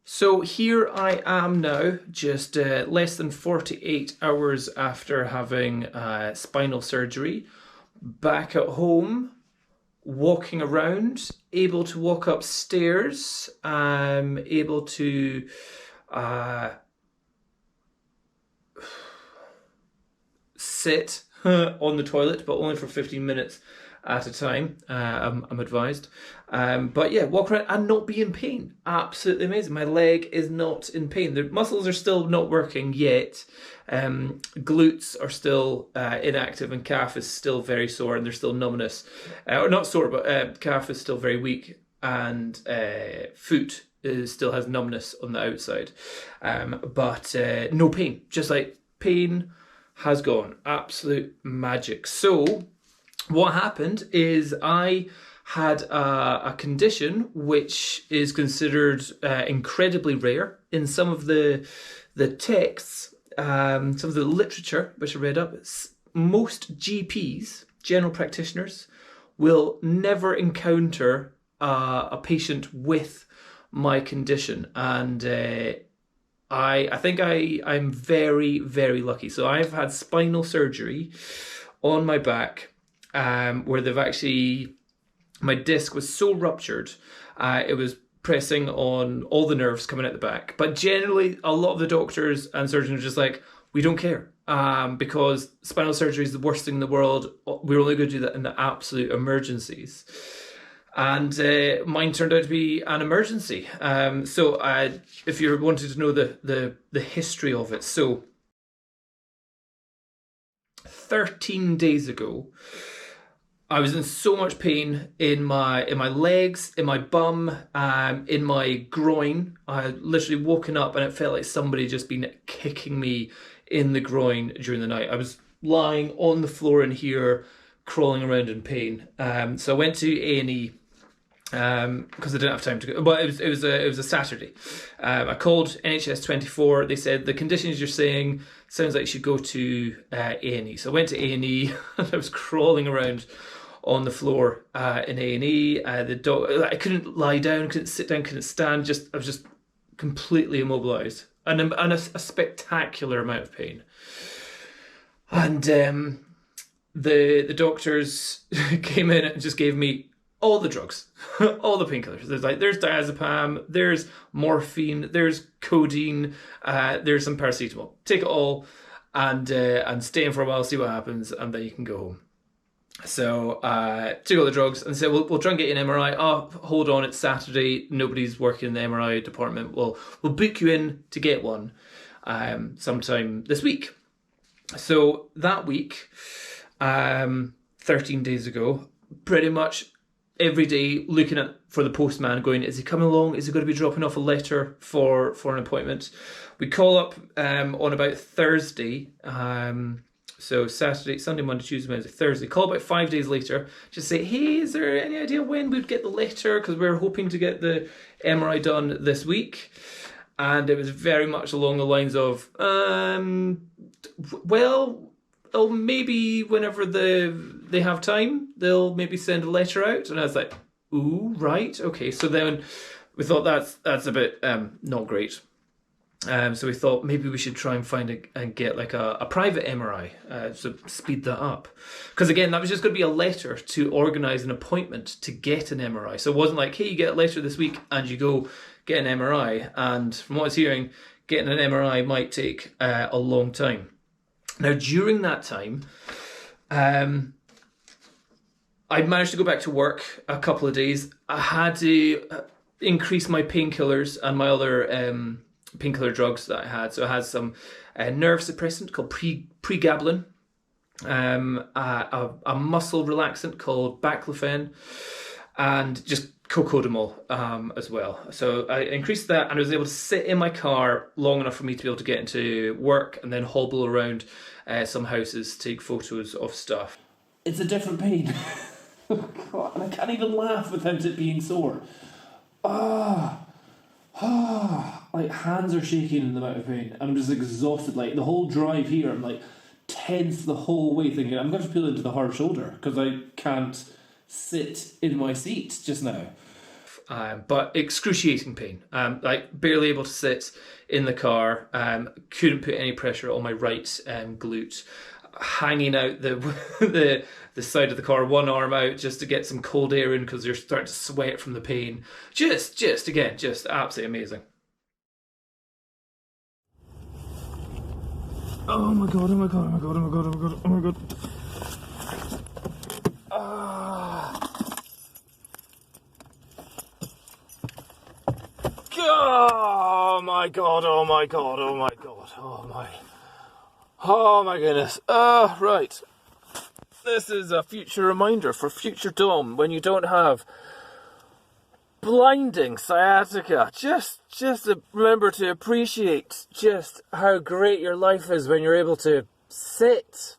So here I am now, just less than 48 hours after having spinal surgery, back at home, walking around, able to walk upstairs, able to sit on the toilet, but only for 15 minutes at a time, I'm advised. But yeah, walk around and not be in pain. Absolutely amazing. My leg is not in pain. The muscles are still not working yet. Glutes are still inactive, and calf is still very sore, and there's still numbness. Or not sore, but calf is still very weak, and foot still has numbness on the outside. But no pain. Just like pain has gone. Absolute magic. So what happened is I had a condition which is considered incredibly rare in some of the texts, some of the literature which I read up. Most GPs, general practitioners, will never encounter a patient with my condition, and I think I'm very, very lucky. So I've had spinal surgery on my back, where they've actually, my disc was so ruptured, it was pressing on all the nerves coming out the back. But generally, a lot of the doctors and surgeons are just like, we don't care, because spinal surgery is the worst thing in the world. We're only going to do that in the absolute emergencies. And mine turned out to be an emergency. So if you're wanting to know the history of it, so 13 days ago, I was in so much pain in my legs, in my bum, in my groin. I had literally woken up and it felt like somebody just been kicking me in the groin during the night. I was lying on the floor in here, crawling around in pain. So I went to A&E. Because I didn't have time to go, but it was a Saturday. I called NHS 24. They said the conditions you're saying sounds like you should go to A&E. So I went to A&E and I was crawling around on the floor in A&E. I couldn't lie down, couldn't sit down, couldn't stand. I was just completely immobilized, and a spectacular amount of pain. And the doctors came in and just gave me all the drugs, all the painkillers. There's diazepam, there's morphine, there's codeine, there's some paracetamol. Take it all and stay in for a while, see what happens, and then you can go home. So took all the drugs and said, we'll try and get you an MRI. Oh, hold on, it's Saturday, nobody's working in the MRI department. We'll book you in to get one sometime this week. So that week, 13 days ago, pretty much every day looking for the postman, going, is he coming along? Is he going to be dropping off a letter for an appointment? We call up on about Thursday. So Saturday, Sunday, Monday, Tuesday, Wednesday, Thursday. Call about 5 days later. Just say, hey, is there any idea when we'd get the letter? Because we're hoping to get the MRI done this week. And it was very much along the lines of, maybe whenever they have time, they'll maybe send a letter out. And I was like, ooh, right, okay. So then we thought that's a bit not great. So we thought maybe we should try and find and get like a private MRI, so speed that up. Because again, that was just going to be a letter to organise an appointment to get an MRI. So it wasn't like, hey, you get a letter this week and you go get an MRI. And from what I was hearing, getting an MRI might take a long time. Now, during that time, I managed to go back to work a couple of days. I had to increase my painkillers and my other painkiller drugs that I had. So I had some nerve suppressant called pregabalin, a muscle relaxant called baclofen, and just cocodamol as well. So I increased that, and I was able to sit in my car long enough for me to be able to get into work and then hobble around some houses, take photos of stuff. It's a different pain. Oh God, and I can't even laugh without it being sore. Like hands are shaking in the amount of pain. I'm just exhausted. Like the whole drive here, I'm like tense the whole way, thinking I'm going to peel into the hard shoulder because I can't sit in my seat just now. but excruciating pain. Like barely able to sit in the car. Couldn't put any pressure on my right glute. Hanging out the side of the car, one arm out just to get some cold air in because you're starting to sweat from the pain. Just absolutely amazing. Oh my god, oh my god, oh my god, oh my god, oh my god, oh my god. Oh my god, oh my god, oh my god, oh my goodness. Right. This is a future reminder for future Dom when you don't have blinding sciatica. Just remember to appreciate just how great your life is when you're able to sit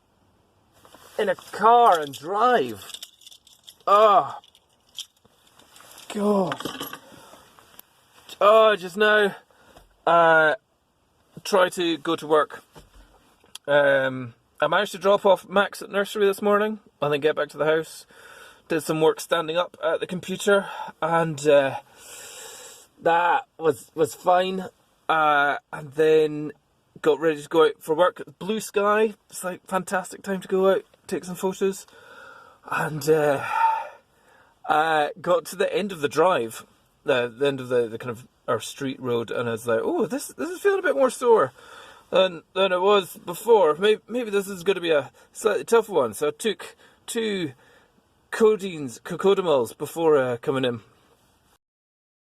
in a car and drive. Oh, God. Oh, just now, try to go to work. I managed to drop off Max at nursery this morning and then get back to the house. Did some work standing up at the computer, and that was fine. And then got ready to go out for work. Blue sky. It's like fantastic time to go out, take some photos, and got to the end of the drive, the end of the kind of our street road, and I was like, oh, this is feeling a bit more sore than it was before. Maybe this is going to be a slightly tougher one. So I took 2 cocodamals before coming in.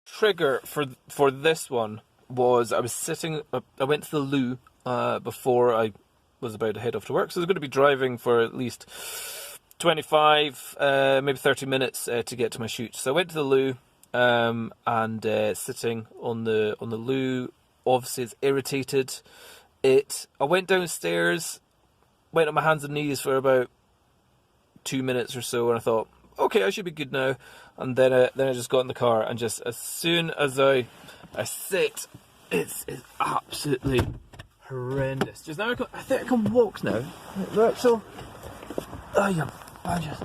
Trigger for this one was I went to the loo before I was about to head off to work, so I was going to be driving for at least 25 maybe 30 minutes to get to my shoot. So I went to the loo and sitting on the loo, obviously it's irritated it. I went downstairs, went on my hands and knees for about 2 minutes or so, and I thought, okay, I should be good now. And then I just got in the car, and just as soon as I sit, it's absolutely horrendous. Just now I think I can walk now. Right, so I just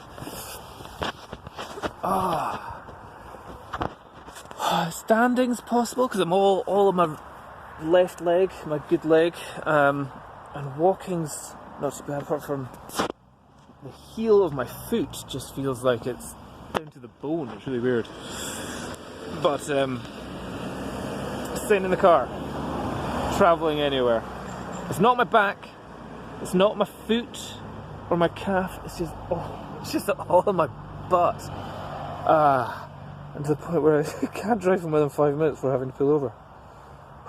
standing's possible because I'm all on my left leg, my good leg, and walking's not so bad apart from the heel of my foot just feels like it's down to the bone. It's really weird. But sitting in the car, travelling anywhere, it's not my back, it's not my foot or my calf, it's just all on my butt. And to the point where I can't drive for more than 5 minutes before having to pull over.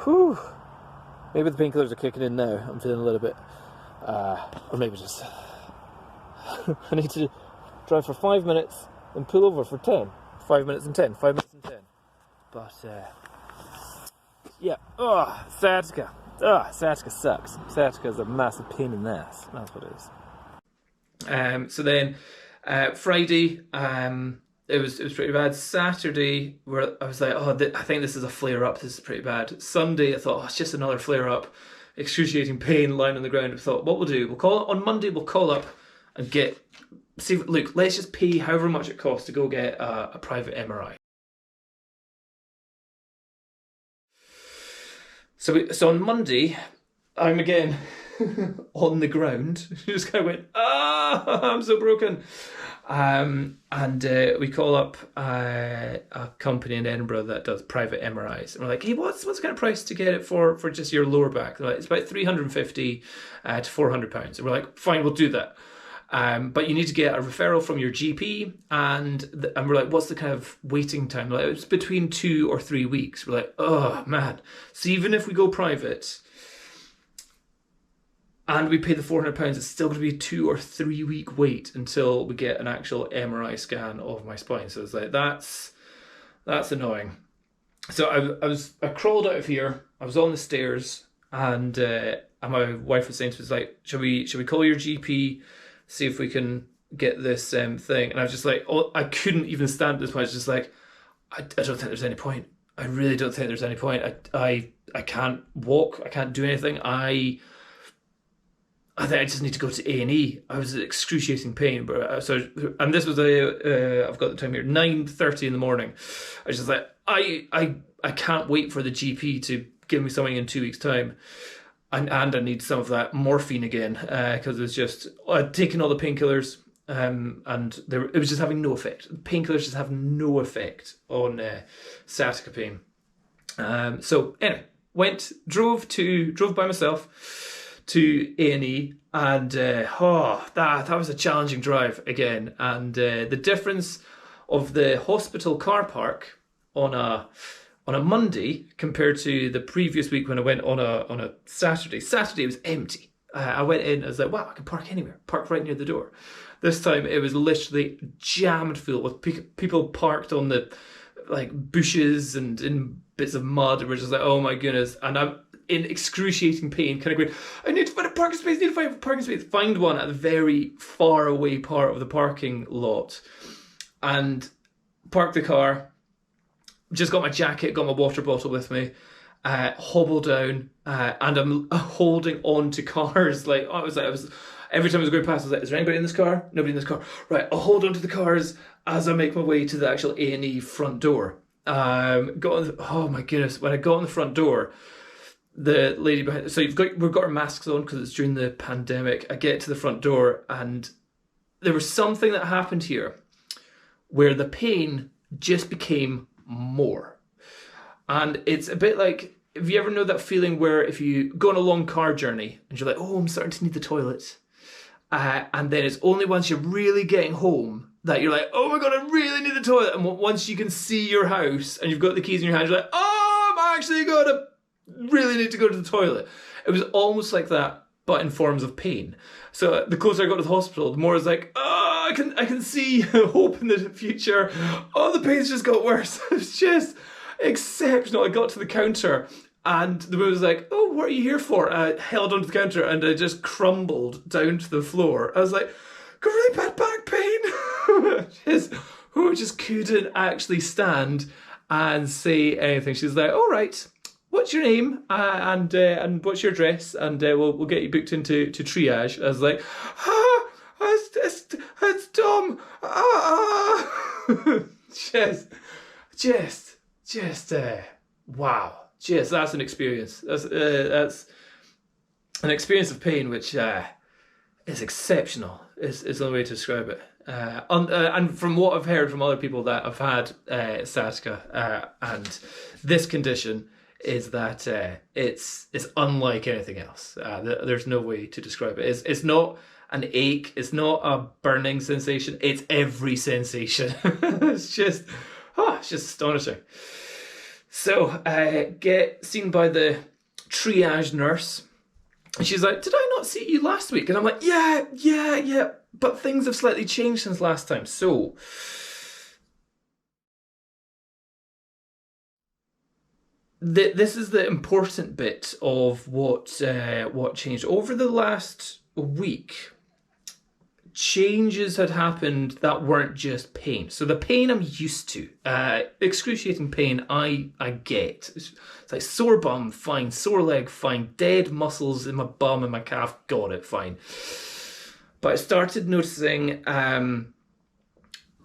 Whew. Maybe the painkillers are kicking in now. I'm feeling a little bit, or maybe just I need to drive for 5 minutes and pull over for 10. 5 minutes and 10. 5 minutes and 10. But yeah. Sciatica. Sciatica sucks. Sciatica is a massive pain in the ass. That's what it is. So then Friday, it was pretty bad. Saturday, where I was like, I think this is a flare up. This is pretty bad. Sunday, I thought, it's just another flare up. Excruciating pain, lying on the ground. I thought, what we'll do? On Monday. We'll call up and look. Let's just pay however much it costs to go get a private MRI. So on Monday, I'm again on the ground. Just kind of went, I'm so broken. And we call up a company in Edinburgh that does private MRIs. And we're like, hey, what's the kind of price to get it for just your lower back? They're like, it's about £350 to £400. And we're like, fine, we'll do that. But you need to get a referral from your GP, and we're like, what's the kind of waiting time? Like, it's between 2 or 3 weeks. We're like, oh man. So even if we go private and we pay the £400, it's still going to be a 2 or 3 week wait until we get an actual MRI scan of my spine. So it's like, that's annoying. So I crawled out of here. I was on the stairs, and my wife was saying to me, like, should we call your GP? See if we can get this thing. And I was just like, I couldn't even stand at this point. I was just like, I don't think there's any point. I really don't think there's any point. I can't walk. I can't do anything. I think I just need to go to A&E. I was in excruciating pain, but and this was I've got the time here, 9:30 in the morning. I was just like, I can't wait for the GP to give me something in 2 weeks' time, and I need some of that morphine again, because it's just I'd taken all the painkillers, and it was just having no effect. Painkillers just have no effect on sciatica pain. So anyway, drove by myself to A&E, and that was a challenging drive again. And the difference of the hospital car park on a Monday compared to the previous week when I went on a Saturday. Saturday was empty. I went in, I was like, wow, I can park anywhere, park right near the door. This time it was literally jammed full with people parked on the bushes and in bits of mud, and we're just like, oh my goodness. And I'm in excruciating pain, kind of going, I need to find a parking space, find one at the very far away part of the parking lot, and park the car. Just got my jacket, got my water bottle with me, hobble down, and I'm holding on to cars. Every time I was going past, I was like, is there anybody in this car? Nobody in this car. Right, I'll hold on to the cars as I make my way to the actual A&E front door. Oh my goodness, when I got on the front door, the lady behind, so we've got our masks on because it's during the pandemic. I get to the front door, and there was something that happened here where the pain just became more. And it's a bit like, if you ever know that feeling where if you go on a long car journey and you're like, oh, I'm starting to need the toilet, and then it's only once you're really getting home that you're like, oh my god, I really need the toilet. And once you can see your house and you've got the keys in your hand, you're like, oh, I'm actually gonna really need to go to the toilet. It was almost like that, but in forms of pain. So the closer I got to the hospital, the more I was like, oh, I can see hope in the future. Oh, the pain's just got worse. It's just exceptional. I got to the counter, and the woman was like, oh, what are you here for? I held onto the counter, and I just crumbled down to the floor. I was like, got really bad back pain. just couldn't actually stand and say anything. She's like, all right, what's your name, and what's your address, and we'll get you booked into triage. I was like, it's Dom. just wow. Just that's an experience. That's an experience of pain which is exceptional. Is the only way to describe it. And from what I've heard from other people that have had sciatica and this condition, is that it's unlike anything else. There's no way to describe it. It's not an ache. It's not a burning sensation. It's every sensation. it's just astonishing. So get seen by the triage nurse. And she's like, did I not see you last week? And I'm like, yeah, but things have slightly changed since last time. So this is the important bit of what changed over the last week. Changes had happened that weren't just pain. So the pain I'm used to, excruciating pain, I get. It's like sore bum, fine. Sore leg, fine. Dead muscles in my bum and my calf, got it, fine. But I started noticing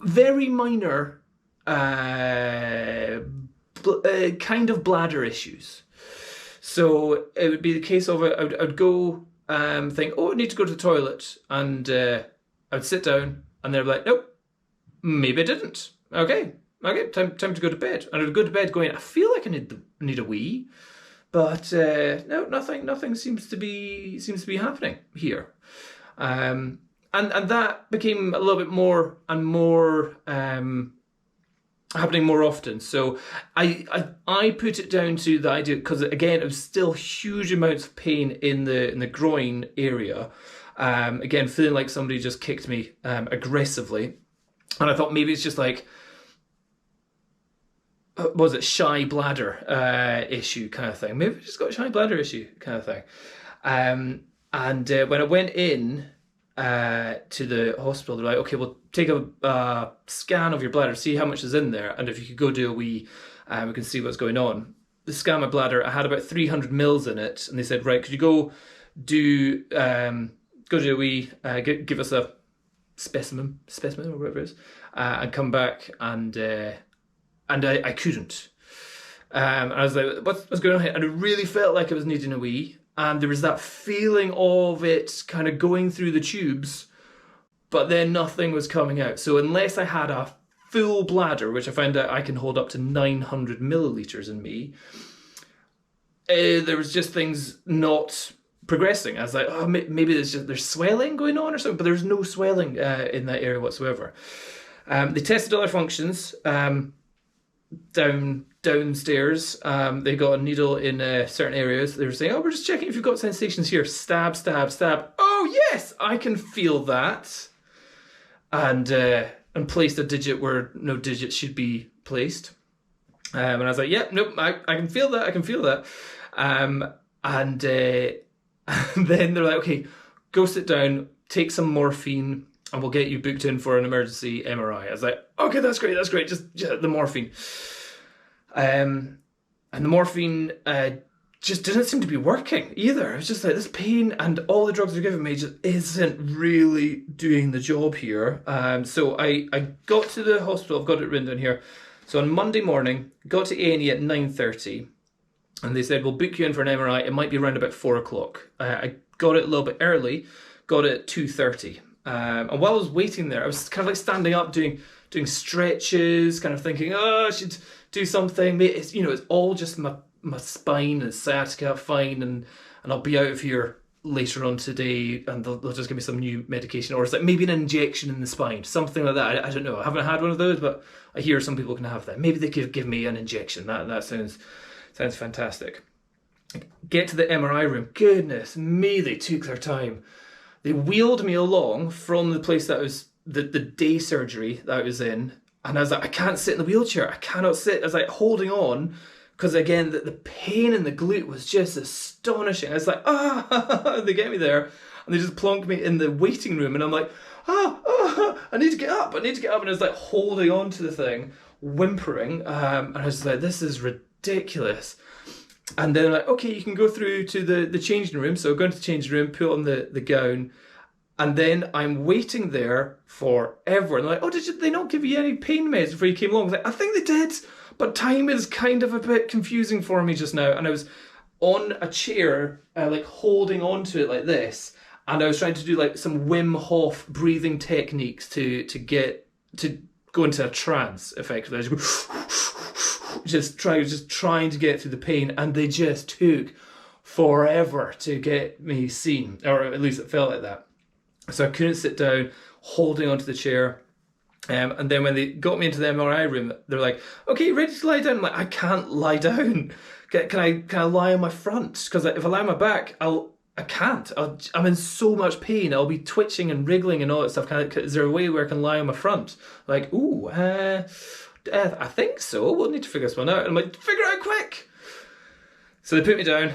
very minor kind of bladder issues. So it would be the case of I would go think, oh, I need to go to the toilet, and I would sit down, and they'd be like, nope, maybe I didn't. Okay, time to go to bed. And I would go to bed going, I feel like I need a wee, but no, nothing seems to be happening here. And that became a little bit more and more happening more often. So I put it down to the idea, because again, it was still huge amounts of pain in the groin area. Again, feeling like somebody just kicked me aggressively, and I thought maybe it's just like, was it shy bladder issue kind of thing? Maybe I just got a shy bladder issue kind of thing. And when I went in to the hospital, they're like, okay, we'll take a scan of your bladder, see how much is in there, and if you could go do a wee, we can see what's going on. The scan my bladder, I had about 300 mils in it, and they said, right, could you go do go do a wee, give us a specimen or whatever it is, and come back, and I couldn't. And I was like, what's going on here? And it really felt like I was needing a wee, and there was that feeling of it kind of going through the tubes, but then nothing was coming out. So unless I had a full bladder, which I found out I can hold up to 900 milliliters in me, there was just things not progressing. I was like, oh, maybe there's swelling going on or something, but there's no swelling in that area whatsoever. They tested other functions downstairs. They got a needle in certain areas. They were saying, oh, we're just checking if you've got sensations here. Stab, stab, stab. Oh yes, I can feel that. And placed a digit where no digit should be placed. And I was like, yep, nope, I can feel that. I can feel that. And then they're like, okay, go sit down, take some morphine, and we'll get you booked in for an emergency MRI. I was like, okay, that's great, just the morphine. And the morphine just didn't seem to be working either. It was just like this pain, and all the drugs they're giving me just isn't really doing the job here. So I got to the hospital, I've got it written down here. So on Monday morning, got to A&E at 9:30, and they said, we'll book you in for an MRI. It might be around about 4 o'clock. I got it a little bit early, got it at 2:30. And while I was waiting there, I was kind of like standing up, doing stretches, kind of thinking, oh, I should do something. It's, it's all just my spine and sciatica, fine, and I'll be out of here later on today, and they'll just give me some new medication, or it's like maybe an injection in the spine, something like that. I don't know. I haven't had one of those, but I hear some people can have that. Maybe they could give me an injection. That sounds fantastic. Get to the MRI room. Goodness me, they took their time. They wheeled me along from the place that was the day surgery that I was in, and I was like, I can't sit in the wheelchair. I cannot sit. I was like holding on, because again, the pain in the glute was just astonishing. I was like, they get me there, and they just plonk me in the waiting room, and I'm like, I need to get up. And I was like holding on to the thing, whimpering, and I was like, this is ridiculous. And then like, okay, you can go through to the changing room. So I go into the changing room, put on the gown, and then I'm waiting there forever. And they're like, oh, did they not give you any pain meds before you came along? I was like, I think they did, but time is kind of a bit confusing for me just now. And I was on a chair, like holding on to it like this, and I was trying to do like some Wim Hof breathing techniques to go into a trance, effectively. I just trying to get through the pain, and they just took forever to get me seen, or at least it felt like that. So I couldn't sit down, holding onto the chair. And then when they got me into the MRI room, they're like, okay, ready to lie down? I'm like, I can't lie down. Can I lie on my front? Because if I lie on my back, I can't. I'm in so much pain. I'll be twitching and wriggling and all that stuff. Is there a way where I can lie on my front? Like, I think so. We'll need to figure this one out. And I'm like, figure it out quick. So they put me down,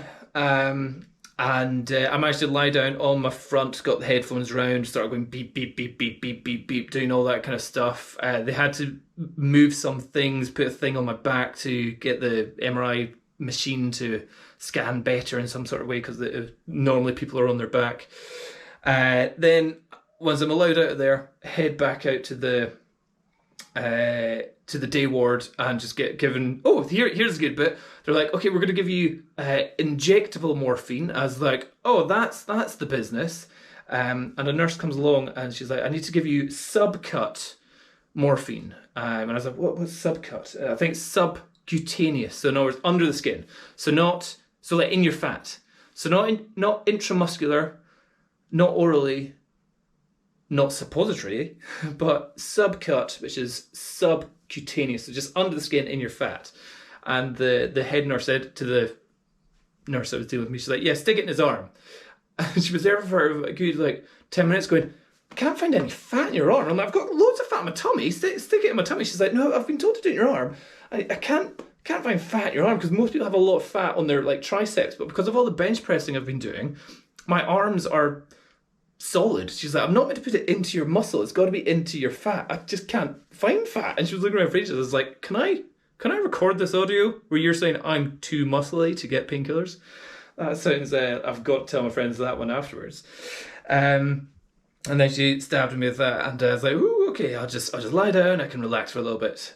and I managed to lie down on my front, got the headphones round, started going beep, beep, beep, beep, beep, beep, beep, doing all that kind of stuff. They had to move some things, put a thing on my back to get the MRI machine to scan better in some sort of way, because normally people are on their back. Then once I'm allowed out of there, head back out to the day ward and just get given, here's a good bit. They're like, okay, we're going to give you injectable morphine. I was like, oh, that's the business. And a nurse comes along and she's like, I need to give you subcut morphine. And I was like, what's subcut? I think subcutaneous. So in other words, under the skin. So like in your fat. So not intramuscular, not orally, not suppository, but subcut, which is subcutaneous, so just under the skin in your fat. And the head nurse said to the nurse that was dealing with me, she's like, yeah, stick it in his arm. And she was there for a good 10 minutes going, I can't find any fat in your arm. I'm like, I've got loads of fat in my tummy, stick it in my tummy. She's like, no, I've been told to do it in your arm. I can't find fat in your arm, because most people have a lot of fat on their triceps, but because of all the bench pressing I've been doing, my arms are solid. She's like, I'm not meant to put it into your muscle, it's got to be into your fat. I just can't find fat. And she was looking around for ages. I was like, can I record this audio where you're saying I'm too muscly to get painkillers? That sounds, I've got to tell my friends that one afterwards. And then she stabbed me with that, and I was like, "Ooh, okay, I'll just lie down. I can relax for a little bit."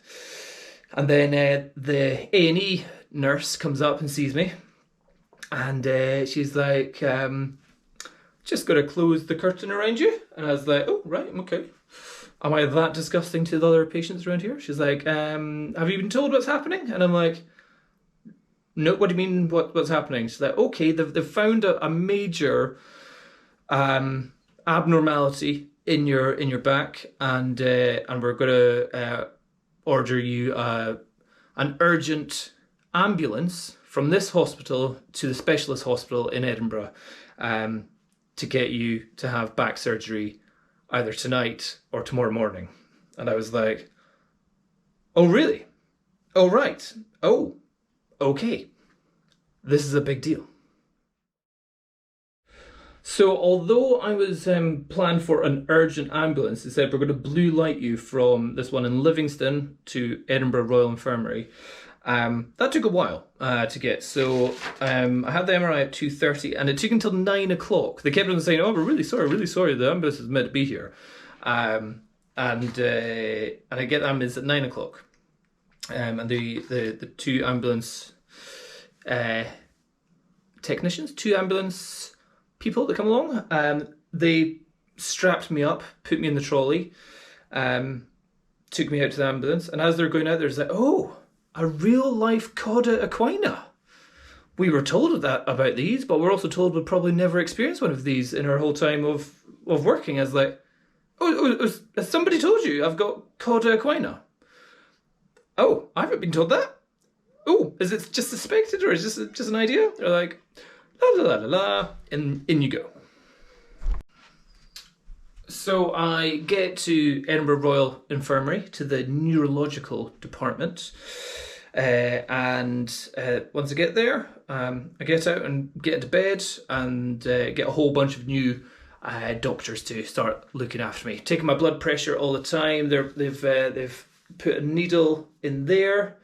And then the A&E nurse comes up and sees me, and she's like, "Just got to close the curtain around you." And I was like, "Oh, right, okay. Am I that disgusting to the other patients around here?" She's like, "Have you been told what's happening?" And I'm like, "No, what do you mean what's happening?" She's like, "Okay, they've found a major abnormality in your back, and we're gonna order you an urgent ambulance from this hospital to the specialist hospital in Edinburgh to get you to have back surgery either tonight or tomorrow morning." And I was like, "Oh, really? Oh, right. Oh, okay. This is a big deal." So although I was planned for an urgent ambulance, they said we're going to blue light you from this one in Livingston to Edinburgh Royal Infirmary. That took a while to get. So I had the MRI at 2:30, and it took until 9 o'clock. They kept on saying, "Oh, we're really sorry, the ambulance is meant to be here." And I get the ambulance at 9 o'clock. And the two ambulance technicians, two ambulance people that come along, they strapped me up, put me in the trolley, took me out to the ambulance, and as they're going out, there's like, "Oh, a real life Cauda Equina. We were told about these, but we're also told we'll probably never experience one of these in our whole time of working." I was like, has somebody told you I've got Cauda Equina?" "Oh, I haven't been told that." "Oh, is it just suspected, or is this just an idea?" They're like, "La la la la la," and in you go. So I get to Edinburgh Royal Infirmary, to the neurological department, and once I get there, I get out and get into bed, and get a whole bunch of new doctors to start looking after me, taking my blood pressure all the time. They've put a needle in there,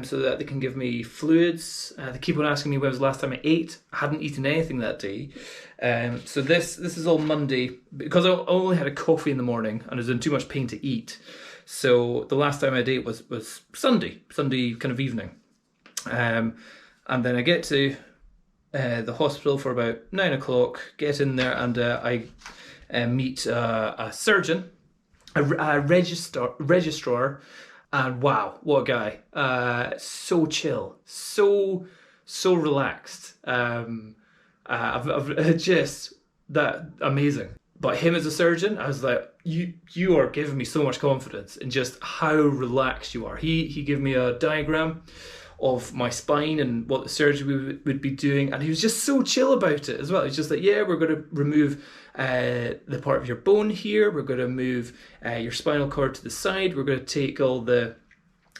so that they can give me fluids. They keep on asking me when was the last time I ate. I hadn't eaten anything that day. So this is all Monday, because I only had a coffee in the morning and I was in too much pain to eat. So the last time I ate was Sunday kind of evening. And then I get to the hospital for about 9 o'clock, get in there, and I meet a surgeon, a registrar. And wow, what a guy. So chill, so relaxed. I've just, that amazing. But him as a surgeon, I was like, you are giving me so much confidence in just how relaxed you are. He gave me a diagram of my spine and what the surgery would be doing, and he was just so chill about it as well. He's just like, "Yeah, we're going to remove the part of your bone here, we're going to move your spinal cord to the side, we're going to take all the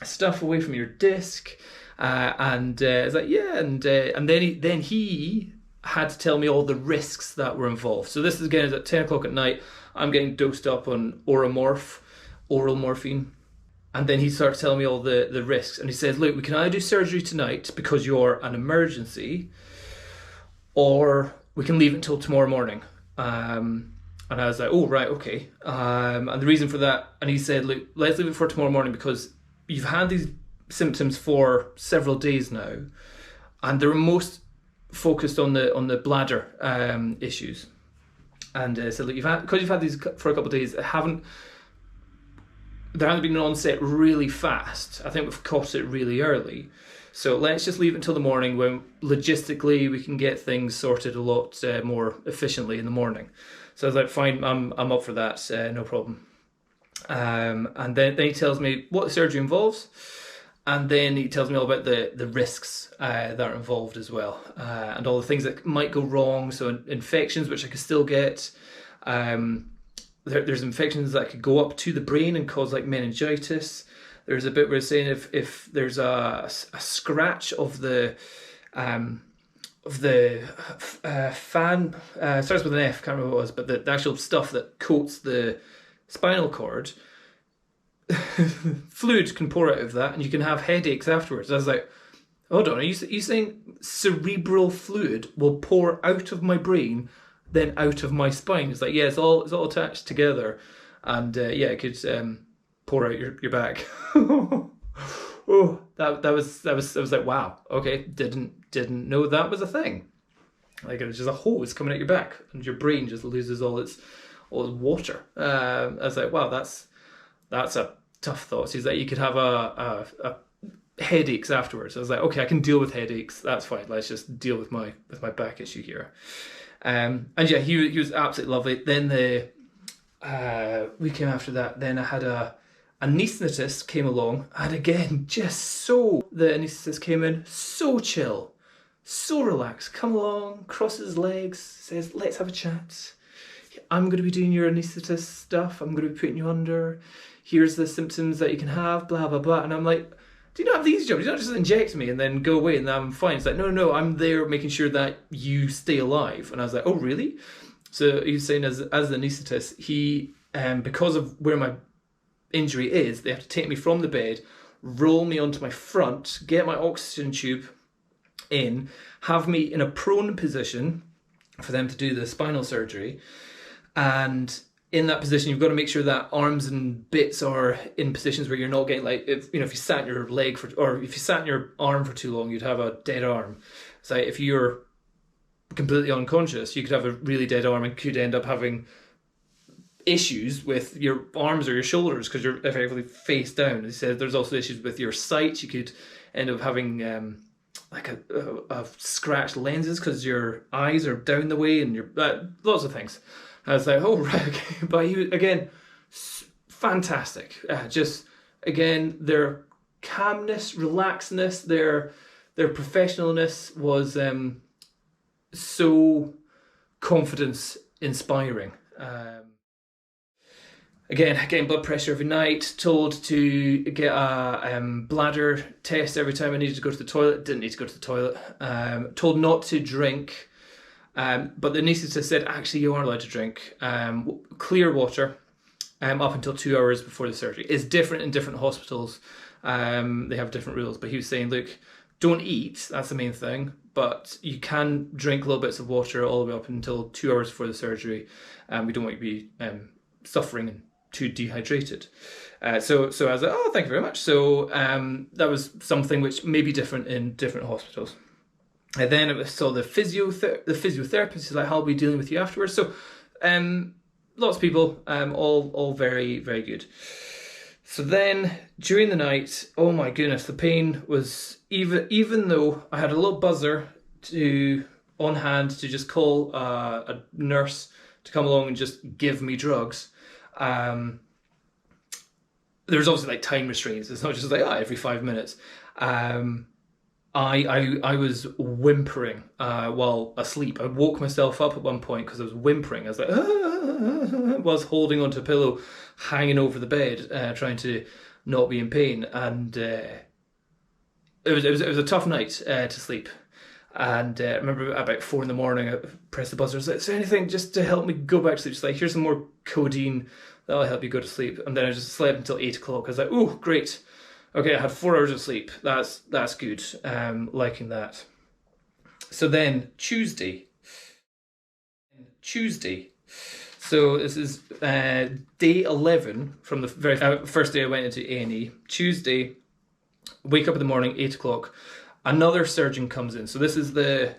stuff away from your disc," and it's like, yeah, and then he had to tell me all the risks that were involved. So this is again at 10 o'clock at night. I'm getting dosed up on oral morphine. And then he starts telling me all the risks. And he says, "Look, we can either do surgery tonight because you're an emergency, or we can leave it until tomorrow morning." And I was like, "Oh, right, okay." And the reason for that, and he said, "Look, let's leave it for tomorrow morning because you've had these symptoms for several days now, and they're most focused on the bladder issues." And so look, because you've had these for a couple of days, there hasn't been an onset really fast. I think we've caught it really early. So let's just leave it until the morning when logistically we can get things sorted a lot more efficiently in the morning. So I was like, fine, I'm up for that, no problem. And then he tells me what the surgery involves, and then he tells me all about the risks that are involved as well, and all the things that might go wrong. So infections, which I could still get. There's infections that could go up to the brain and cause like meningitis. There's a bit where it's saying if there's a scratch of the fan, starts with an F, can't remember what it was, but the actual stuff that coats the spinal cord, fluid can pour out of that and you can have headaches afterwards. I was like, hold on, are you saying cerebral fluid will pour out of my brain then out of my spine. It's like, yeah, it's all attached together, and yeah, it could pour out your back. Oh, that was I was like, wow, okay, didn't know that was a thing. Like, it's just a hose coming out your back, and your brain just loses all its water. I was like, wow, that's a tough thought. So he's like, you could have a headaches afterwards. I was like, okay, I can deal with headaches. That's fine. Let's just deal with my back issue here. And yeah, he was absolutely lovely. Then the week after that, then I had a anaesthetist came along, and again, the anaesthetist came in so chill, so relaxed, come along, crosses his legs, says, let's have a chat. I'm going to be doing your anaesthetist stuff. I'm going to be putting you under. Here's the symptoms that you can have, blah, blah, blah. And I'm like, do you not have these jobs? You don't just inject me and then go away and I'm fine. It's like, no, I'm there making sure that you stay alive. And I was like, oh, really? So he was saying as the anaesthetist, he, because of where my injury is, they have to take me from the bed, roll me onto my front, get my oxygen tube in, have me in a prone position for them to do the spinal surgery. And in that position, you've got to make sure that arms and bits are in positions where you're not getting, like, if you sat your leg or if you sat in your arm for too long, you'd have a dead arm. So if you're completely unconscious, you could have a really dead arm and could end up having issues with your arms or your shoulders because you're effectively face down. He said there's also issues with your sight. You could end up having like a scratched lenses because your eyes are down the way, and your lots of things. I was like, oh, right, okay. But he was, again, fantastic. Just, again, their calmness, relaxedness, their professionalness was so confidence inspiring. Again, getting blood pressure every night, told to get a bladder test every time I needed to go to the toilet. Didn't need to go to the toilet. Told not to drink. But the anaesthetist said, actually, you are allowed to drink clear water up until 2 hours before the surgery. It's different in different hospitals. They have different rules. But he was saying, look, don't eat. That's the main thing. But you can drink little bits of water all the way up until 2 hours before the surgery. We don't want you to be suffering and too dehydrated. So I was like, oh, thank you very much. So that was something which may be different in different hospitals. And then it was the physiotherapist is like, I'll be dealing with you afterwards. So lots of people, all very, very good. So then during the night, oh my goodness, the pain was, even though I had a little buzzer on hand to just call a nurse to come along and just give me drugs. There's obviously like time restraints. It's not just like every 5 minutes. I was whimpering while asleep. I woke myself up at one point because I was whimpering. I was like, was holding onto a pillow, hanging over the bed, trying to not be in pain. And it was a tough night to sleep. And I remember about 4 a.m, I pressed the buzzer. I was like, is there anything just to help me go back to sleep? Just like, here's some more codeine that'll help you go to sleep. And then I just slept until 8 o'clock. I was like, oh, great. Okay, I had 4 hours of sleep. That's good. Liking that. So then Tuesday. So this is day 11 from the very first day I went into A&E. Tuesday, wake up in the morning, 8 o'clock. Another surgeon comes in. So this is the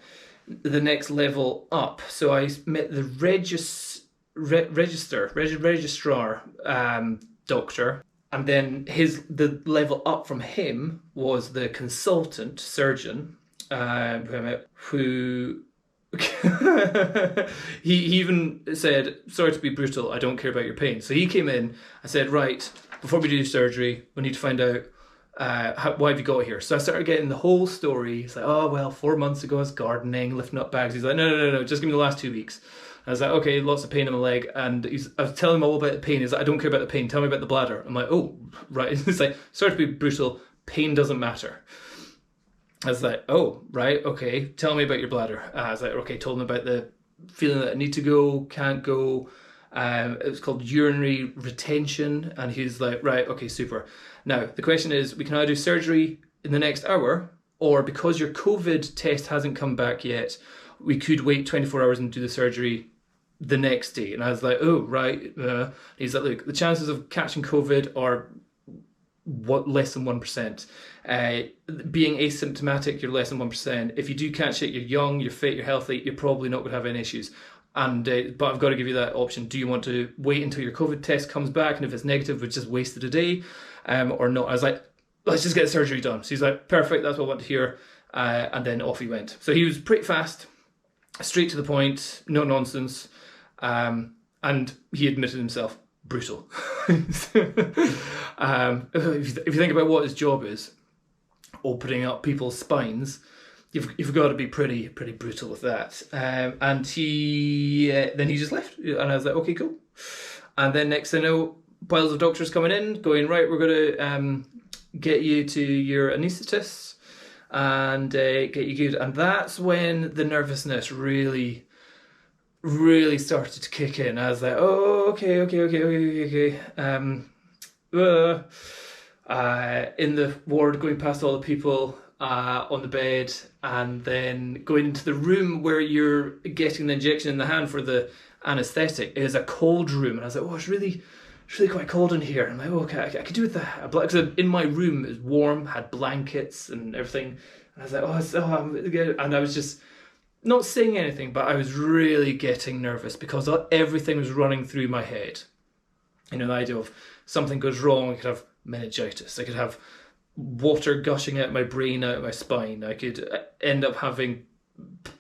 next level up. So I met the registrar doctor. And then the level up from him was the consultant surgeon, who I met, who he even said, sorry to be brutal, I don't care about your pain. So he came in, I said, right, before we do your surgery, we need to find out why have you got here? So I started getting the whole story. He's like, oh, well, 4 months ago I was gardening, lifting up bags. He's like, no, just give me the last 2 weeks. I was like, okay, lots of pain in my leg. And I was telling him all about the pain. He's like, I don't care about the pain. Tell me about the bladder. I'm like, oh, right. He's like, sorry to be brutal. Pain doesn't matter. I was like, oh, right, okay. Tell me about your bladder. I was like, okay, told him about the feeling that I need to go, can't go. It was called urinary retention. And he's like, right, okay, super. Now, the question is, we can either do surgery in the next hour, or because your COVID test hasn't come back yet, we could wait 24 hours and do the surgery the next day. And I was like, oh, right. He's like, look, the chances of catching COVID are less than 1%. Being asymptomatic, you're less than 1%. If you do catch it, you're young, you're fit, you're healthy, you're probably not going to have any issues. And but I've got to give you that option. Do you want to wait until your COVID test comes back, and if it's negative, we've just wasted a day, or not? I was like, let's just get surgery done. So he's like, perfect, that's what I want to hear. And then off he went. So he was pretty fast, straight to the point, no nonsense. And he admitted himself, brutal. If you think about what his job is, opening up people's spines, you've got to be pretty brutal with that. And he then he just left, and I was like, okay, cool. And then next thing I know, piles of doctors coming in, going, right, we're going to get you to your anaesthetist and get you good. And that's when the nervousness really started to kick in. I was like, oh, okay. In the ward, going past all the people on the bed, and then going into the room where you're getting the injection in the hand for the anaesthetic. It is a cold room, and I was like, oh, it's really quite cold in here. And I'm like, okay, I could do with that. Because in my room, it was warm, had blankets and everything. And I was like, I'm good. And I was just not saying anything, but I was really getting nervous because everything was running through my head. You know, the idea of something goes wrong, I could have meningitis, I could have water gushing out my brain, out my spine, I could end up having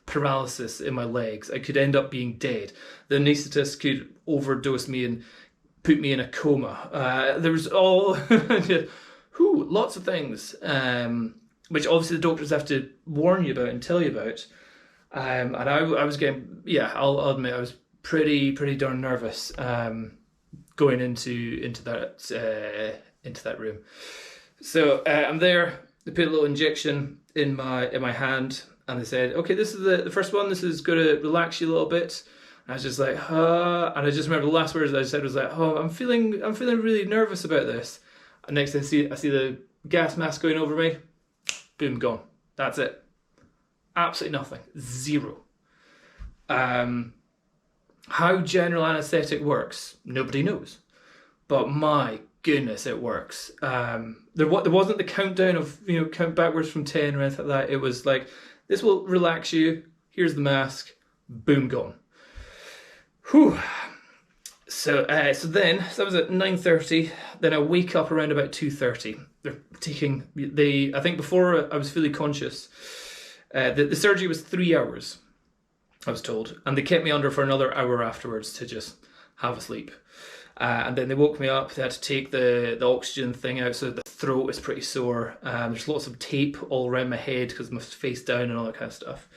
paralysis in my legs, I could end up being dead, the anaesthetist could overdose me and put me in a coma. There was all lots of things, which obviously the doctors have to warn you about and tell you about. And I was getting, I'll admit, I was pretty darn nervous going into that room. So I'm there. They put a little injection in my hand, and they said, okay, this is the first one. This is going to relax you a little bit. And I was just like, and I just remember the last words I said was like, oh, I'm feeling really nervous about this. And next thing I see the gas mask going over me. Boom, gone. That's it. Absolutely nothing. Zero. How general anaesthetic works, nobody knows. But my goodness, it works. There wasn't the countdown of, count backwards from 10 or anything like that. It was like, this will relax you. Here's the mask. Boom, gone. Whew. So that was at 9:30. Then I wake up around about 2:30. I think before I was fully conscious, the surgery was 3 hours, I was told, and they kept me under for another hour afterwards to just have a sleep. And then they woke me up. They had to take the oxygen thing out, so the throat is pretty sore. There's lots of tape all around my head because I'm face down and all that kind of stuff.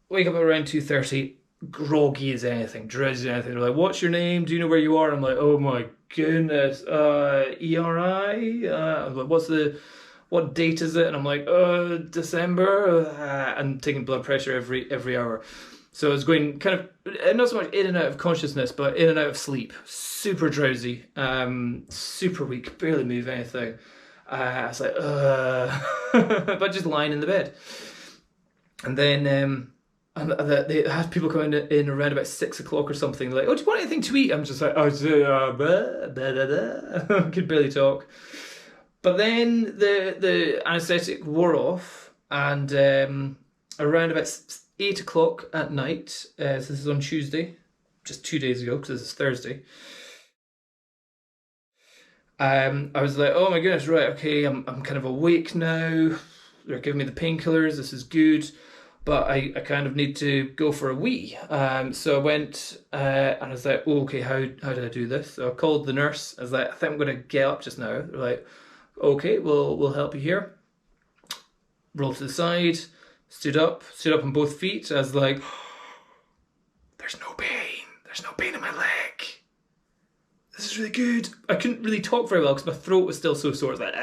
Wake up at around 2:30, groggy as anything, drowsy as anything. They're like, what's your name? Do you know where you are? I'm like, oh my goodness, ERI? I'm like, what date is it? And I'm like, December, and taking blood pressure every hour. So I was going kind of, not so much in and out of consciousness, but in and out of sleep. Super drowsy, super weak, barely move anything. I was like, but just lying in the bed. And then they had people coming in around about 6 o'clock or something. They're like, oh, do you want anything to eat? I'm just like, I could barely talk. But then the anaesthetic wore off, and around about 8 o'clock at night, so this is on Tuesday, just 2 days ago, because this is Thursday, I was like, oh my goodness, right, okay, I'm kind of awake now, they're giving me the painkillers, this is good, but I kind of need to go for a wee. So I went, and I was like, oh, okay, how did I do this? So I called the nurse, I was like, I think I'm going to get up just now. They're like, okay, we'll help you here. Rolled to the side, stood up on both feet. I was like, there's no pain in my leg. This is really good. I couldn't really talk very well because my throat was still so sore. I was like,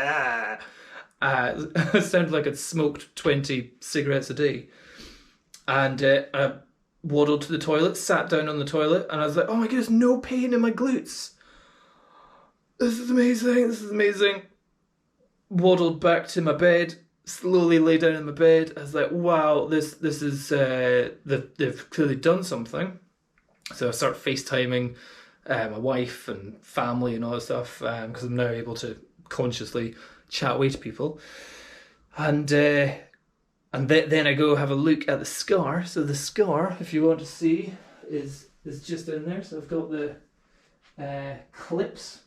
it sounded like I'd smoked 20 cigarettes a day. And I waddled to the toilet, sat down on the toilet, and I was like, oh my goodness, no pain in my glutes. This is amazing. Waddled back to my bed, slowly lay down in my bed. I was like, wow, this is they've clearly done something. So I start FaceTiming my wife and family and all that stuff, because I'm now able to consciously chat away to people. And then I go have a look at the scar. So the scar, if you want to see, is just down there. So I've got the clips.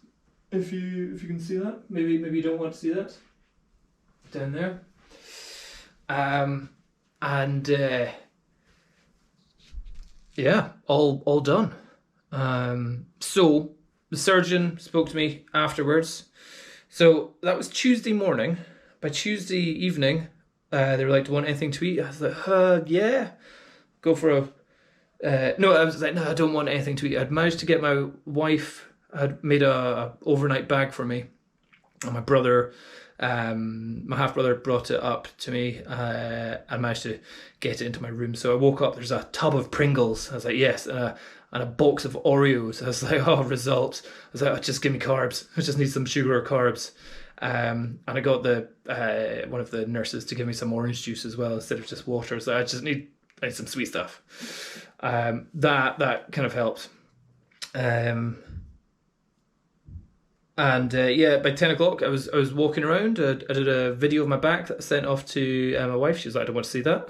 If you can see that, maybe you don't want to see that. Down there. Yeah, all done. So the surgeon spoke to me afterwards. So that was Tuesday morning. By Tuesday evening, they were like, "Do you want anything to eat?" I was like, "Yeah, go for a." No, I was like, "No, I don't want anything to eat." I'd managed to get my wife had made a overnight bag for me, and my brother. My half-brother brought it up to me. I managed to get it into my room. So I woke up, there's a tub of Pringles. I was like, yes, and a box of Oreos. I was like, oh, result. I was like, oh, just give me carbs. I just need some sugar or carbs. And I got one of the nurses to give me some orange juice as well instead of just water. So I just need some sweet stuff. That kind of helped. Yeah, by 10 o'clock I was walking around. I did a video of my back that I sent off to my wife. She was like, I don't want to see that.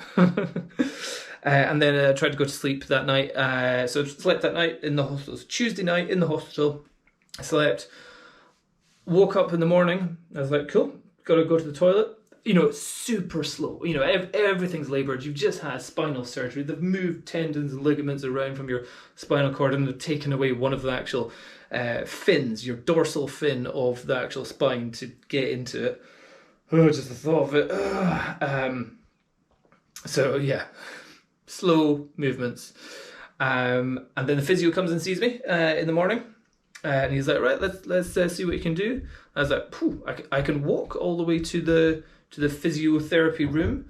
And then I tried to go to sleep that night. So I slept that night in the hospital. So Tuesday night in the hospital, I slept. Woke up in the morning. I was like, cool, got to go to the toilet. You know, super slow. You know, everything's laboured. You've just had spinal surgery. They've moved tendons and ligaments around from your spinal cord, and they've taken away one of the actual fins, your dorsal fin of the actual spine to get into it. Oh, just the thought of it. So yeah, slow movements. And then the physio comes and sees me in the morning. And he's like, right, let's see what you can do. I was like, I can walk all the way to the physiotherapy room.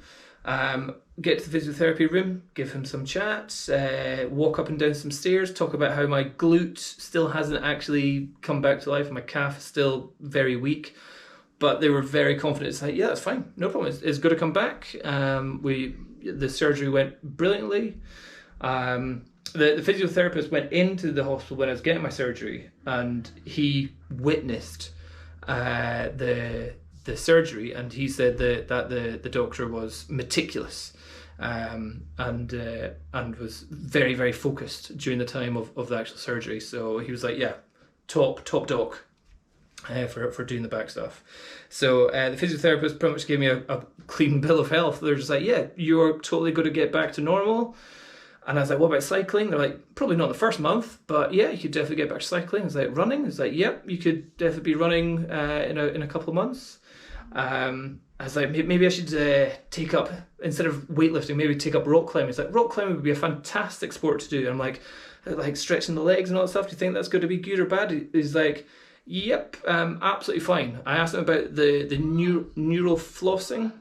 Get to the physiotherapy room, give him some chats, walk up and down some stairs, talk about how my glute still hasn't actually come back to life and my calf is still very weak. But they were very confident. It's like, yeah, that's fine, no problem. It's going to come back. The surgery went brilliantly. The physiotherapist went into the hospital when I was getting my surgery, and he witnessed the surgery, and he said that the doctor was meticulous, and was very, very focused during the time of the actual surgery. So he was like, yeah, top doc for doing the back stuff. So the physiotherapist pretty much gave me a clean bill of health. They're just like, yeah, you're totally going to get back to normal. And I was like, what about cycling? They're like, probably not the first month, but yeah, you could definitely get back to cycling. I was like, running? It's like, yep, you could definitely be running in a couple of months. I was like, maybe I should take up, instead of weightlifting, maybe take up rock climbing. It's like, rock climbing would be a fantastic sport to do. And I'm like stretching the legs and all that stuff. Do you think that's going to be good or bad? He's like, yep, absolutely fine. I asked him about the neural flossing,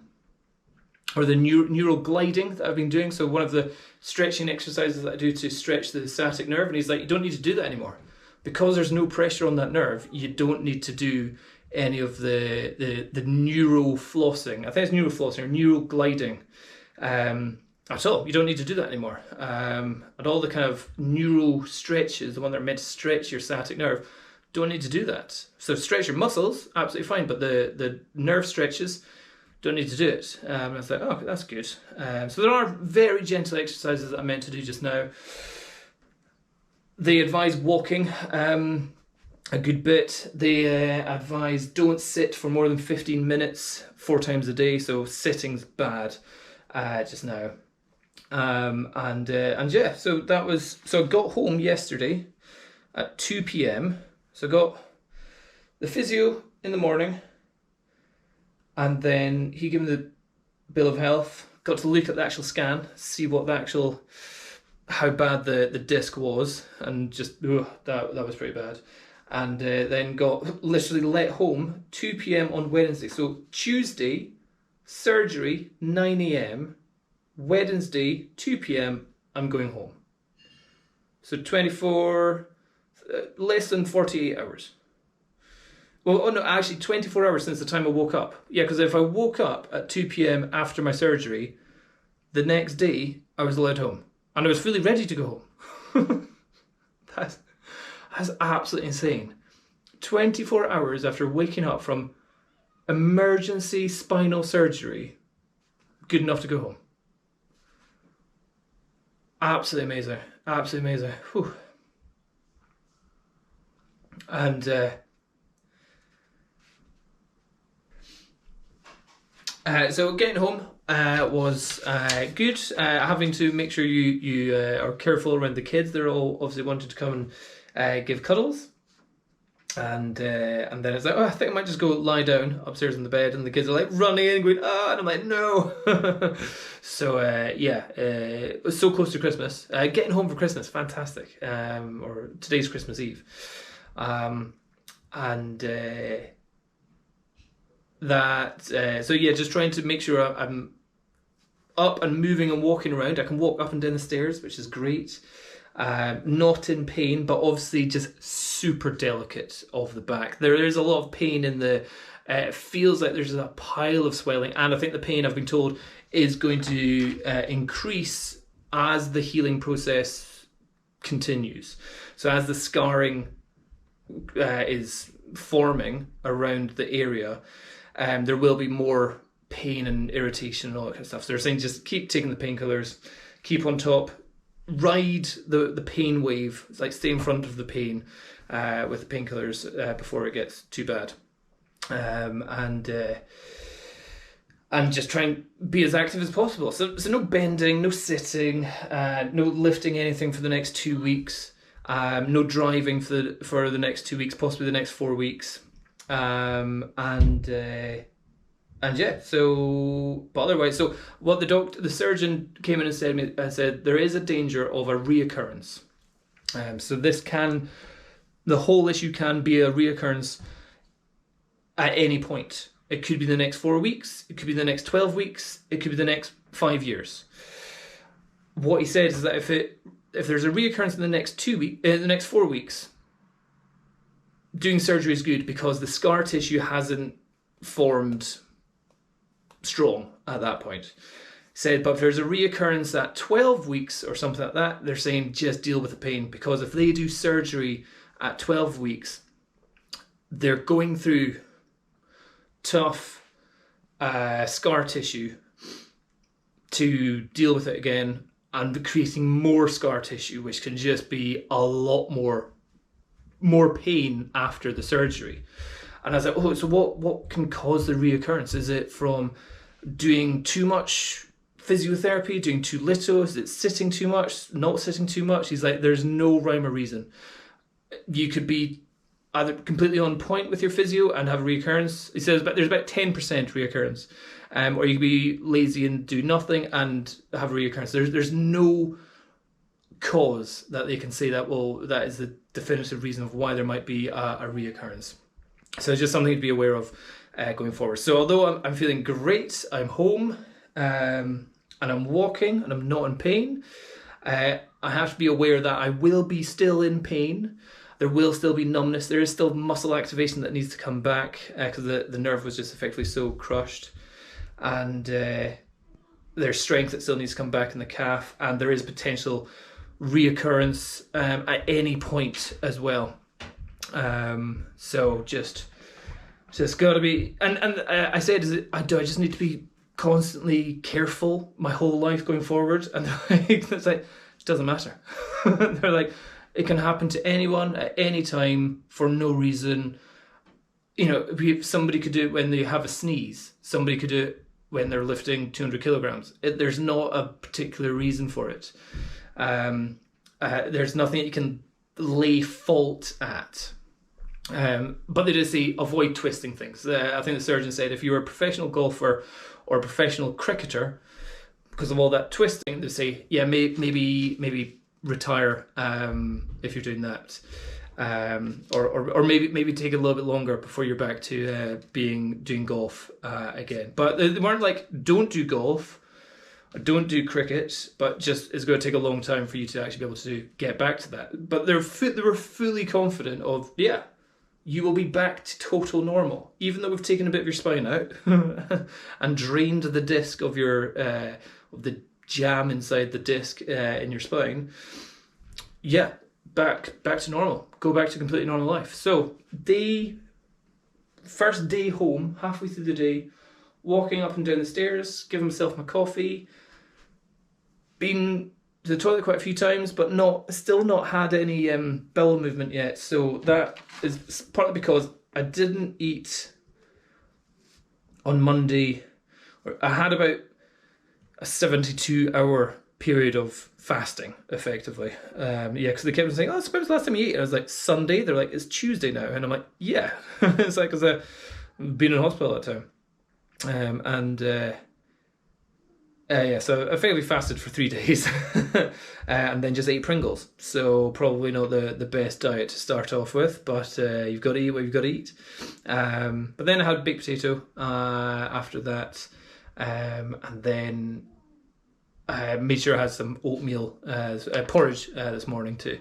or the neural gliding that I've been doing. So one of the stretching exercises that I do to stretch the sciatic nerve. And he's like, you don't need to do that anymore. Because there's no pressure on that nerve, you don't need to do any of the neural flossing. I think it's neural flossing or neural gliding at all. You don't need to do that anymore. And all the kind of neural stretches, the one that are meant to stretch your sciatic nerve, don't need to do that. So stretch your muscles, absolutely fine. But the nerve stretches, don't need to do it. And I was like, oh, that's good. So there are very gentle exercises that I'm meant to do just now. They advise walking a good bit. They advise don't sit for more than 15 minutes 4 times a day. So sitting's bad just now. And yeah, so I got home yesterday at 2 p.m. So I got the physio in the morning, and then he gave me the bill of health, got to look at the actual scan, see what how bad the disc was, and just, that was pretty bad. And then got literally let home 2 p.m. on Wednesday. So Tuesday, surgery, 9 a.m. Wednesday, 2 p.m, I'm going home. So 24, less than 48 hours. Well, oh no, actually 24 hours since the time I woke up. Yeah, because if I woke up at 2 p.m. after my surgery, the next day I was allowed home. And I was fully ready to go home. That's absolutely insane. 24 hours after waking up from emergency spinal surgery, good enough to go home. Absolutely amazing. Absolutely amazing. Whew. And so getting home was good. Having to make sure you are careful around the kids. They're all obviously wanted to come and give cuddles. And then it's like, oh, I think I might just go lie down upstairs in the bed, and the kids are like running in, going, ah, and I'm like, no. So yeah, it was so close to Christmas. Getting home for Christmas, fantastic. Or today's Christmas Eve, so yeah, just trying to make sure I'm up and moving and walking around. I can walk up and down the stairs, which is great. Not in pain, but obviously just super delicate of the back. There is a lot of pain in the, it feels like there's a pile of swelling, and I think the pain, I've been told, is going to increase as the healing process continues. So as the scarring is forming around the area, there will be more pain and irritation and all that kind of stuff. So they're saying just keep taking the painkillers, keep on top, ride the pain wave. It's like stay in front of the pain with the painkillers before it gets too bad, and just try and be as active as possible. So no bending, no sitting, no lifting anything for the next 2 weeks, no driving for the next 2 weeks, possibly the next 4 weeks, and yeah, so, but otherwise, so what the surgeon came in and said there is a danger of a reoccurrence. So the whole issue can be a reoccurrence at any point. It could be the next 4 weeks, it could be the next 12 weeks, it could be the next 5 years. What he said is that if there's a reoccurrence in the next 4 weeks, doing surgery is good because the scar tissue hasn't formed strong at that point. Said, but if there's a reoccurrence at 12 weeks or something like that, they're saying just deal with the pain, because if they do surgery at 12 weeks, they're going through tough scar tissue to deal with it again, and creating more scar tissue, which can just be a lot more pain after the surgery. And I was like, oh, so what can cause the reoccurrence? Is it from doing too much physiotherapy, doing too little? Is it sitting too much, not sitting too much? He's like, there's no rhyme or reason. You could be either completely on point with your physio and have a reoccurrence. He says there's about 10% reoccurrence. Or you could be lazy and do nothing and have a reoccurrence. There's no cause that they can say that, well, that is the definitive reason of why there might be a reoccurrence. So it's just something to be aware of going forward. So although I'm feeling great, I'm home, and I'm walking and I'm not in pain, I have to be aware that I will be still in pain. There will still be numbness. There is still muscle activation that needs to come back because the nerve was just effectively so crushed. And there's strength that still needs to come back in the calf, and there is potential reoccurrence at any point as well. So just gotta be, and I said, do I just need to be constantly careful my whole life going forward? And it's like, it doesn't matter. They're like, it can happen to anyone at any time for no reason. You know, somebody could do it when they have a sneeze. Somebody could do it when they're lifting 200 kilograms. There's not a particular reason for it. There's nothing that you can lay fault at. But they did say avoid twisting things. I think the surgeon said if you were a professional golfer or a professional cricketer, because of all that twisting, they say, yeah, maybe retire if you're doing that, or maybe take a little bit longer before you're back to doing golf again. But they weren't like, don't do golf, or don't do cricket, but just it's going to take a long time for you to actually be able to get back to that. But they were fully confident of, yeah, you will be back to total normal. Even though we've taken a bit of your spine out and drained the disc of your of the jam inside the disc in your spine, yeah, back to normal. Go back to completely normal life. So first day home, halfway through the day, walking up and down the stairs, giving myself my coffee, been to the toilet quite a few times, but still not had any bowel movement yet. So that is partly because I didn't eat on Monday. I had about a 72-hour period of fasting, effectively. Because they kept saying, "Oh, it's when was the last time you ate?" And I was like, "Sunday." They're like, "It's Tuesday now," and I'm like, "Yeah." It's like because I've been in hospital at that time, so I effectively fasted for 3 days and then just ate Pringles. So probably not the best diet to start off with, but you've got to eat what you've got to eat. But then I had baked potato after that, and then I made sure I had some oatmeal porridge this morning too,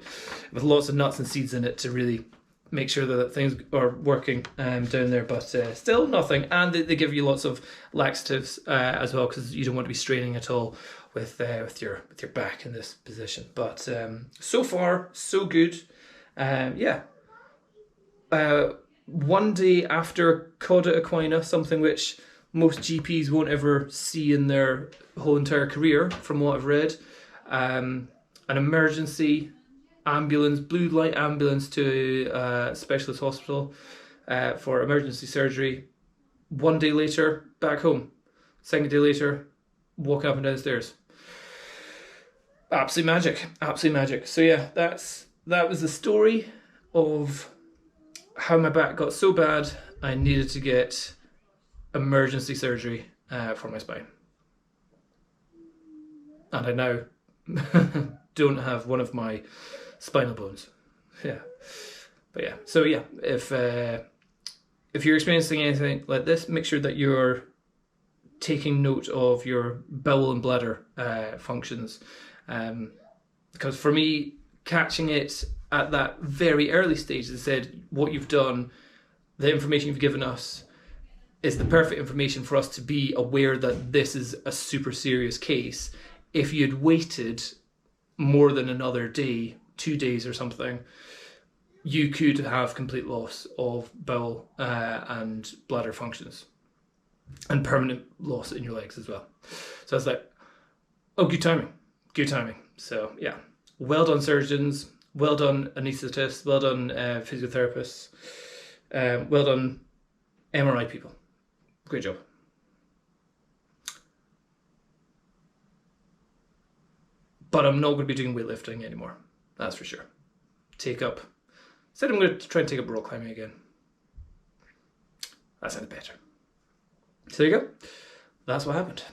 with lots of nuts and seeds in it to really make sure that things are working down there, but still nothing. And they give you lots of laxatives as well, because you don't want to be straining at all with your back in this position. But so far so good. One day after Cauda Equina, something which most GPs won't ever see in their whole entire career, from what I've read, an emergency ambulance, blue light ambulance to a specialist hospital for emergency surgery. 1 day later, back home. 2nd day later, walking up and down the stairs. Absolute magic. So yeah, that was the story of how my back got so bad I needed to get emergency surgery for my spine. And I now don't have one of my spinal bones. So if you're experiencing anything like this, make sure that you're taking note of your bowel and bladder functions, because for me, catching it at that very early stage, as I said, what you've done, the information you've given us, is the perfect information for us to be aware that this is a super serious case. If you'd waited more than another day, 2 days or something, you could have complete loss of bowel and bladder functions, and permanent loss in your legs as well. So I was like, oh, good timing. So yeah, well done surgeons, well done anaesthetists, well done physiotherapists, well done MRI people. Great job. But I'm not going to be doing weightlifting anymore. That's for sure. Said I'm going to try and take up rock climbing again. That sounds better. So there you go. That's what happened.